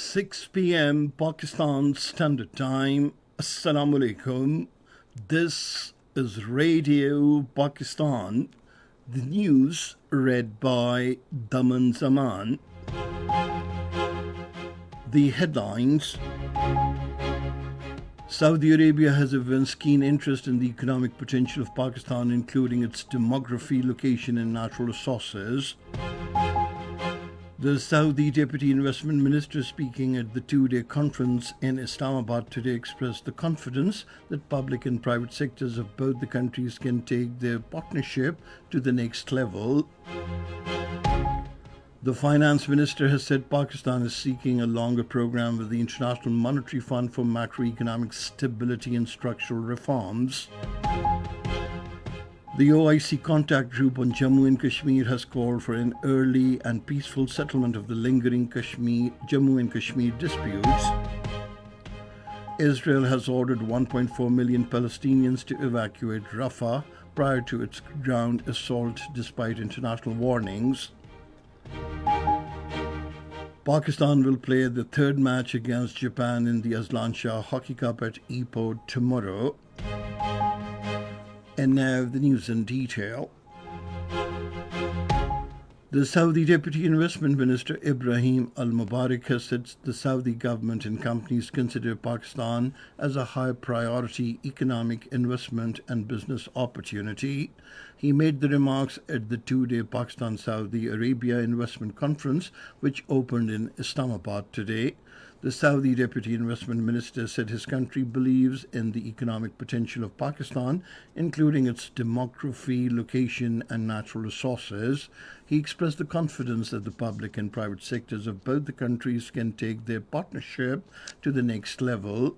6 p.m. Pakistan Standard Time. Assalamu alaikum. This is Radio Pakistan. The news read by Daman Zaman. The headlines. Saudi Arabia has evinced keen interest in the economic potential of Pakistan, including its demography, location, and natural resources. The Saudi Deputy Investment Minister, speaking at the two-day conference in Islamabad today, expressed the confidence that public and private sectors of both the countries can take their partnership to the next level. The Finance Minister has said Pakistan is seeking a longer program with the International Monetary Fund for macroeconomic stability and structural reforms. The OIC contact group on Jammu and Kashmir has called for an early and peaceful settlement of the lingering Jammu and Kashmir disputes. Israel has ordered 1.4 million Palestinians to evacuate Rafah prior to its ground assault despite international warnings. Pakistan will play the third match against Japan in the Aslan Shah Hockey Cup at Ipoh tomorrow. And now the news in detail. The Saudi Deputy Investment Minister Ibrahim Al-Mubarak has said the Saudi government and companies consider Pakistan as a high priority economic investment and business opportunity. He made the remarks at the two-day Pakistan-Saudi Arabia Investment Conference, which opened in Islamabad today. The Saudi Deputy Investment Minister said his country believes in the economic potential of Pakistan, including its demography, location, and natural resources. He expressed the confidence that the public and private sectors of both the countries can take their partnership to the next level.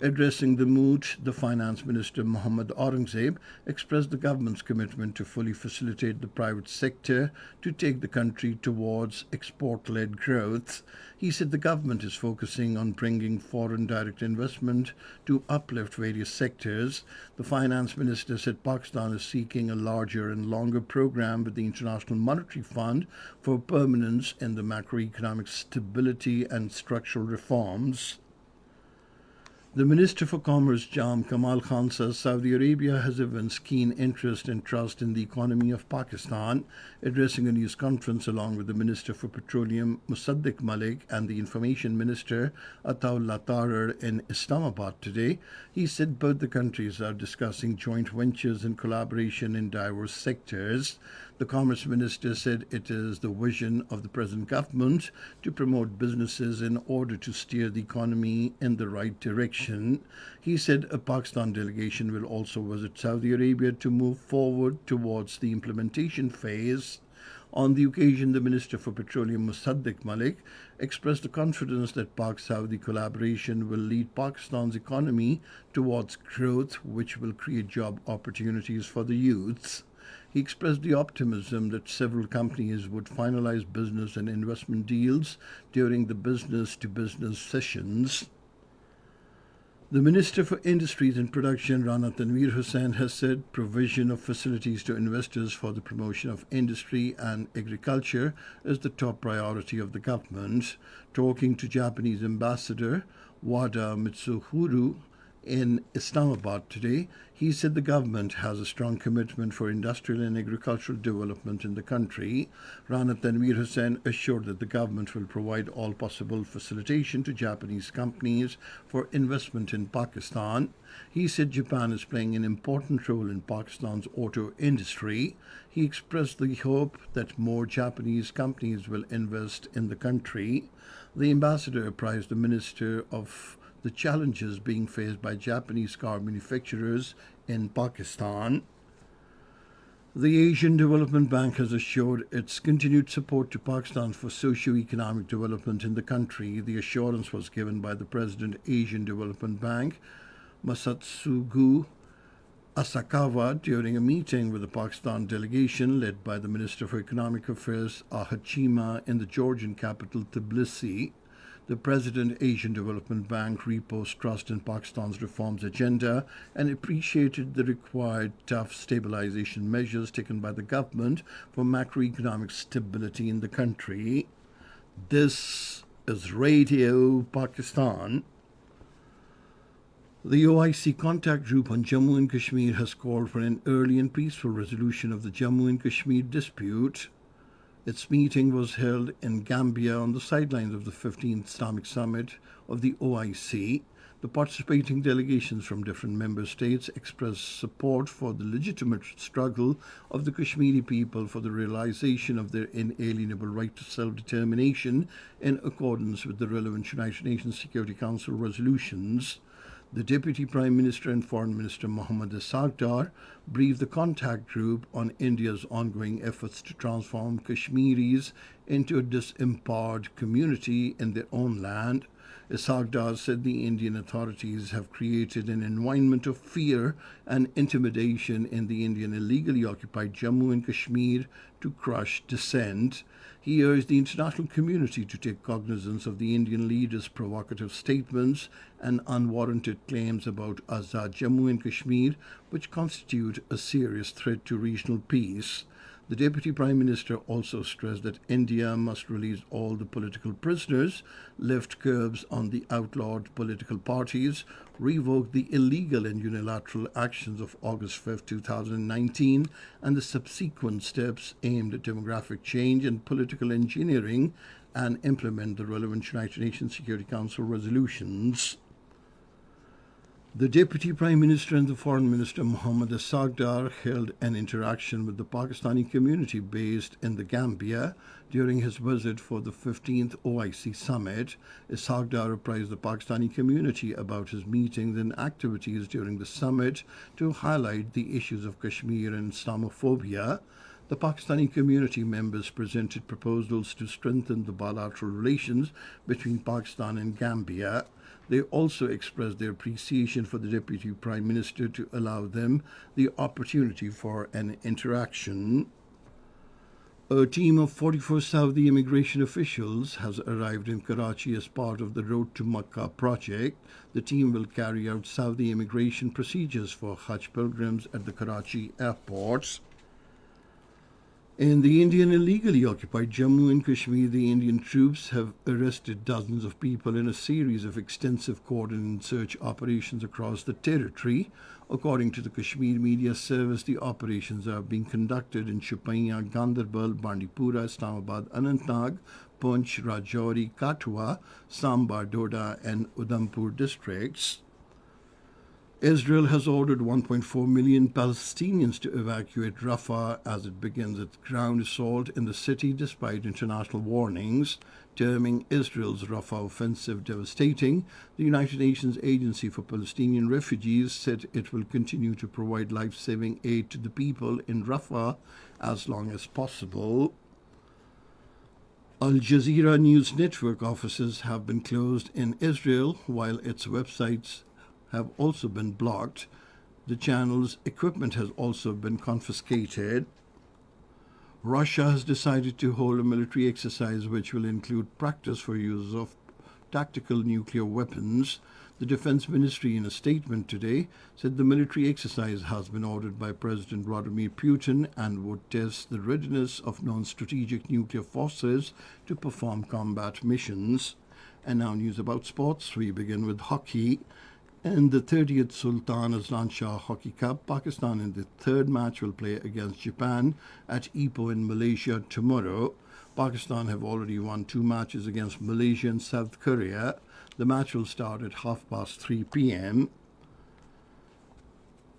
Addressing the moot, the Finance Minister Mohammad Aurangzeb expressed the government's commitment to fully facilitate the private sector to take the country towards export-led growth. He said the government is focusing on bringing foreign direct investment to uplift various sectors. The Finance Minister said Pakistan is seeking a larger and longer program with the International Monetary Fund for permanence in the macroeconomic stability and structural reforms. The Minister for Commerce, Jam Kamal Khan, says Saudi Arabia has evinced keen interest and trust in the economy of Pakistan. Addressing a news conference along with the Minister for Petroleum, Musaddiq Malik, and the Information Minister, Ataullah Tarar, in Islamabad today, he said both the countries are discussing joint ventures and collaboration in diverse sectors. The Commerce Minister said it is the vision of the present government to promote businesses in order to steer the economy in the right direction. He said a Pakistan delegation will also visit Saudi Arabia to move forward towards the implementation phase. On the occasion, the Minister for Petroleum, Musaddiq Malik, expressed the confidence that Pak-Saudi collaboration will lead Pakistan's economy towards growth, which will create job opportunities for the youths. He expressed the optimism that several companies would finalize business and investment deals during the business-to-business sessions. The Minister for Industries and Production, Rana Tanveer Hussain, has said provision of facilities to investors for the promotion of industry and agriculture is the top priority of the government. Talking to Japanese Ambassador Wada Mitsuhuru in Islamabad today, he said the government has a strong commitment for industrial and agricultural development in the country. Rana Tanveer Hussain assured that the government will provide all possible facilitation to Japanese companies for investment in Pakistan. He said Japan is playing an important role in Pakistan's auto industry. He expressed the hope that more Japanese companies will invest in the country. The ambassador apprised the minister of the challenges being faced by Japanese car manufacturers in Pakistan. The Asian Development Bank has assured its continued support to Pakistan for socio-economic development in the country. The assurance was given by the President Asian Development Bank, Masatsugu Asakawa, during a meeting with the Pakistan delegation led by the Minister for Economic Affairs, Ahad in the Georgian capital, Tbilisi. The President Asian Development Bank reposed trust in Pakistan's reforms agenda and appreciated the required tough stabilization measures taken by the government for macroeconomic stability in the country. This is Radio Pakistan. The OIC contact group on Jammu and Kashmir has called for an early and peaceful resolution of the Jammu and Kashmir dispute. Its meeting was held in Gambia on the sidelines of the 15th Islamic Summit of the OIC. The participating delegations from different member states expressed support for the legitimate struggle of the Kashmiri people for the realization of their inalienable right to self-determination in accordance with the relevant United Nations Security Council resolutions. The Deputy Prime Minister and Foreign Minister Mohammad Asagdar briefed the contact group on India's ongoing efforts to transform Kashmiris into a disempowered community in their own land. Asagdar said the Indian authorities have created an environment of fear and intimidation in the Indian illegally occupied Jammu and Kashmir to crush dissent. He urged the international community to take cognizance of the Indian leaders' provocative statements and unwarranted claims about Azad Jammu and Kashmir, which constitute a serious threat to regional peace. The Deputy Prime Minister also stressed that India must release all the political prisoners, lift curbs on the outlawed political parties, revoke the illegal and unilateral actions of August 5, 2019, and the subsequent steps aimed at demographic change and political engineering, and implement the relevant United Nations Security Council resolutions. The Deputy Prime Minister and the Foreign Minister Mohammad Asagdar held an interaction with the Pakistani community based in the Gambia during his visit for the 15th OIC summit. Asagdar apprised the Pakistani community about his meetings and activities during the summit to highlight the issues of Kashmir and Islamophobia. The Pakistani community members presented proposals to strengthen the bilateral relations between Pakistan and Gambia. They also expressed their appreciation for the Deputy Prime Minister to allow them the opportunity for an interaction. A team of 44 Saudi immigration officials has arrived in Karachi as part of the Road to Makkah project. The team will carry out Saudi immigration procedures for Hajj pilgrims at the Karachi airport. In the Indian illegally occupied Jammu and Kashmir, the Indian troops have arrested dozens of people in a series of extensive coordinated search operations across the territory. According to the Kashmir Media Service, the operations are being conducted in Shupaiya, Ganderbal, Bandipora, Islamabad, Anantnag, Poonch, Rajouri, Kathua, Samba, Doda, and Udhampur districts. Israel has ordered 1.4 million Palestinians to evacuate Rafah as it begins its ground assault in the city despite international warnings, terming Israel's Rafah offensive devastating. The United Nations Agency for Palestinian Refugees said it will continue to provide life-saving aid to the people in Rafah as long as possible. Al Jazeera News Network offices have been closed in Israel while its websites have also been blocked. The channel's equipment has also been confiscated. Russia has decided to hold a military exercise which will include practice for use of tactical nuclear weapons. The Defense Ministry, in a statement today, said the military exercise has been ordered by President Vladimir Putin and would test the readiness of non-strategic nuclear forces to perform combat missions. And now news about sports. We begin with hockey. In the 30th Sultan Azlan Shah Hockey Cup, Pakistan in the third match will play against Japan at Ipoh in Malaysia tomorrow. Pakistan have already won 2 matches against Malaysia and South Korea. The match will start at 3:30 p.m.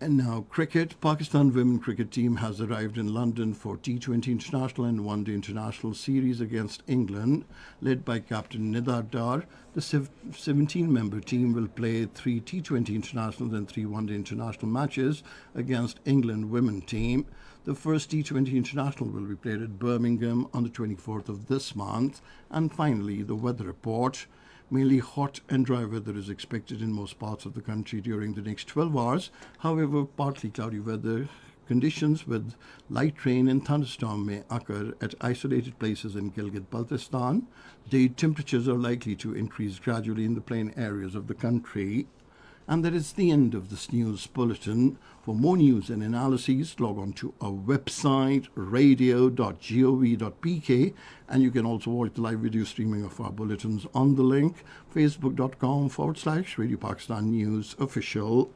And now cricket. Pakistan women cricket team has arrived in London for T20 International and One Day International series against England. Led by Captain Nidar Dar, the 17-member team will play 3 T20 Internationals and 3 One Day International matches against England women team. The first T20 International will be played at Birmingham on the 24th of this month. And finally, the weather report. Mainly hot and dry weather is expected in most parts of the country during the next 12 hours. However, partly cloudy weather conditions with light rain and thunderstorm may occur at isolated places in Gilgit-Baltistan. Day temperatures are likely to increase gradually in the plain areas of the country. And that is the end of this news bulletin. For more news and analyses, log on to our website, radio.gov.pk, and you can also watch the live video streaming of our bulletins on the link, facebook.com/Radio Pakistan News Official.